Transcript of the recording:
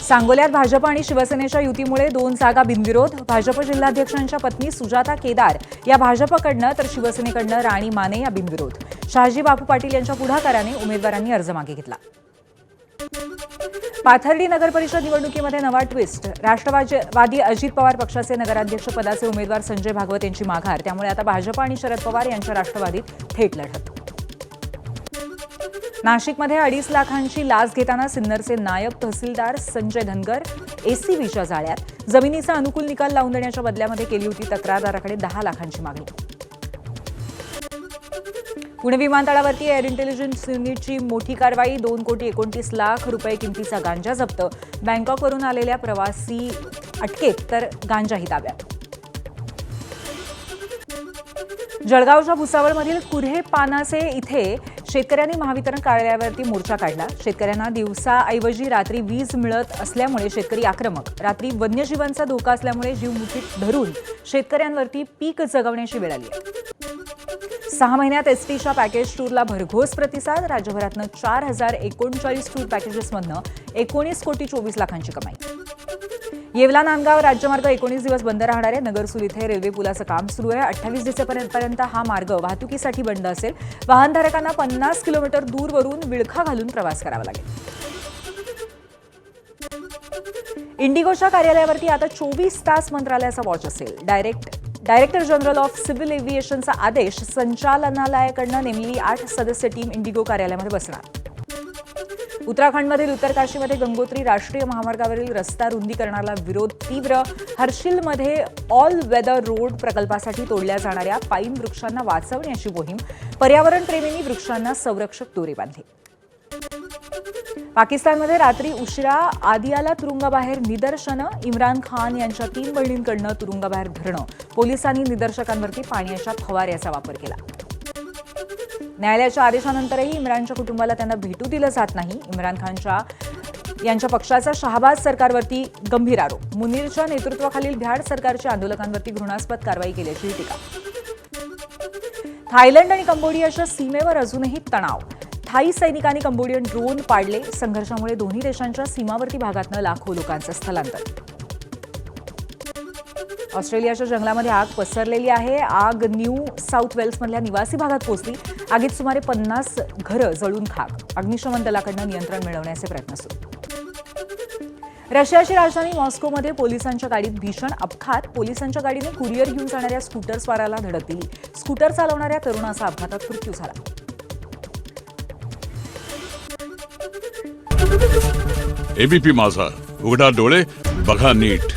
सांगोल्यात भाजप आणि शिवसेनेच्या युतीमुळे 2 जागा बिनविरोध. भाजप जिल्हाध्यक्षांच्या पत्नी सुजाता केदार या भाजपकडनं तर शिवसेनेकडनं राणी माने या बिनविरोध. शहाजी बापू पाटील यांच्या पुढाकाराने उमेदवारांनी अर्ज मागे घेतला. पाथर्डी नगर परिषद निवडणुकीमध्ये नवा ट्विस्ट. राष्ट्रवादी अजित पवार पक्षाचे नगराध्यक्ष पदाचे उमेदवार संजय भागवत यांची माघार. त्यामुळे आता भाजप आणि शरद पवार यांच्या राष्ट्रवादीत थेट लढत. नाशिकमध्ये 2.5 लाखांची लाच घेताना सिन्नरचे नायब तहसीलदार संजय धनगर एसीबीच्या जाळ्यात. जमिनीचा अनुकूल निकाल लावून देण्याच्या बदल्यामध्ये केली होती तक्रारदाराकडे 10 लाखांची मागणी. पुणे विमानतळावरती एअर इंटेलिजन्स युनिटची मोठी कारवाई. 2,29 लाख रुपये किमतीचा गांजा जप्त. बँकॉकवरून आलेल्या प्रवासी अटकेत तर गांजाही ताब्यात. जळगावच्या भुसावळमधील कुऱ्हे पानासे इथे शेतकऱ्यांनी महावितरण कार्यालयावरती मोर्चा काढला. शेतकऱ्यांना दिवसाऐवजी रात्री वीज मिळत असल्यामुळे शेतकरी आक्रमक. रात्री वन्यजीवांचा धोका असल्यामुळे जीव मुठीत धरून शेतकऱ्यांवरती पीक जगवण्याची वेळ आली आहे. 6 महिन्यात एसटीच्या पॅकेज टूरला भरघोस प्रतिसाद. राज्यभरातनं 4,039 टूर पॅकेजेसमधनं 19,24 लाखांची कमाई. येवला नांदगाव राज्यमार्ग 19 दिवस बंद राहणार आहे. नगरसूल इथे रेल्वे पुलाचं काम सुरू आहे. 28 डिसेंबरपर्यंत हा मार्ग वाहतुकीसाठी बंद असेल. वाहनधारकांना 50 किलोमीटर दूरवरून विळखा घालून प्रवास करावा लागेल. इंडिगोच्या कार्यालयावरती आता 24 तास मंत्रालयाचा वॉच असेल. डायरेक्टर जनरल ऑफ सिव्हिल एव्हिएशनचा आदेश. संचालनालयाकडनं नेमलेली 8 सदस्य टीम इंडिगो कार्यालयामध्ये बसणार. उत्तराखंडमधील उत्तरकाशीमध्ये गंगोत्री राष्ट्रीय महामार्गावरील रस्ता रुंदीकरणाला विरोध तीव्र. हर्षिलमध्ये ऑल वेदर रोड प्रकल्पासाठी तोडल्या जाणाऱ्या पाईन वृक्षांना वाचवण्याची मोहीम. पर्यावरणप्रेमींनी वृक्षांना संरक्षक दोरे बांधले. पाकिस्तानमध्ये रात्री उशिरा आदियाला तुरुंगाबाहेर निदर्शनं. इम्रान खान यांच्या 3 बहिणींकडनं तुरुंगाबाहेर धरणं. पोलिसांनी निदर्शकांवरती पाण्याच्या फवाऱ्याचा वापर केला. न्यायालयाच्या आदेशानंतरही इम्रानच्या कुटुंबाला त्यांना भेटू दिलं जात नाही. इम्रान खानच्या यांच्या पक्षाचा शहाबाज सरकारवरती गंभीर आरोप. मुनीरच्या नेतृत्वाखालील भ्याड सरकारच्या आंदोलकांवरती घृणास्पद कारवाई केल्याची टीका. थायलंड आणि कंबोडियाच्या सीमेवर अजूनही तणाव. थाई सैनिकांनी कंबोडियन ड्रोन पाडले. संघर्षामुळे दोन्ही देशांच्या सीमावर्ती भागातनं लाखो लोकांचं स्थलांतर. ऑस्ट्रेलियाच्या जंगलामध्ये आग पसरलेली आहे. आग न्यू साऊथ वेल्समधल्या निवासी भागात पोहोचली. आगीत सुमारे 50 घरं जळून खाक. अग्निशमन दलाकडनं नियंत्रण मिळवण्याचे प्रयत्न सुरू. रशियाची राजधानी मॉस्कोमध्ये पोलिसांच्या गाडीत भीषण अपघात. पोलिसांच्या गाडीने कुरिअर घेऊन जाणाऱ्या स्कूटरस्वाराला धडक दिली. स्कूटर चालवणाऱ्या तरुणाचा अपघातात मृत्यू झाला. एबीपी माझा, उघडा डोळे बघा नीट.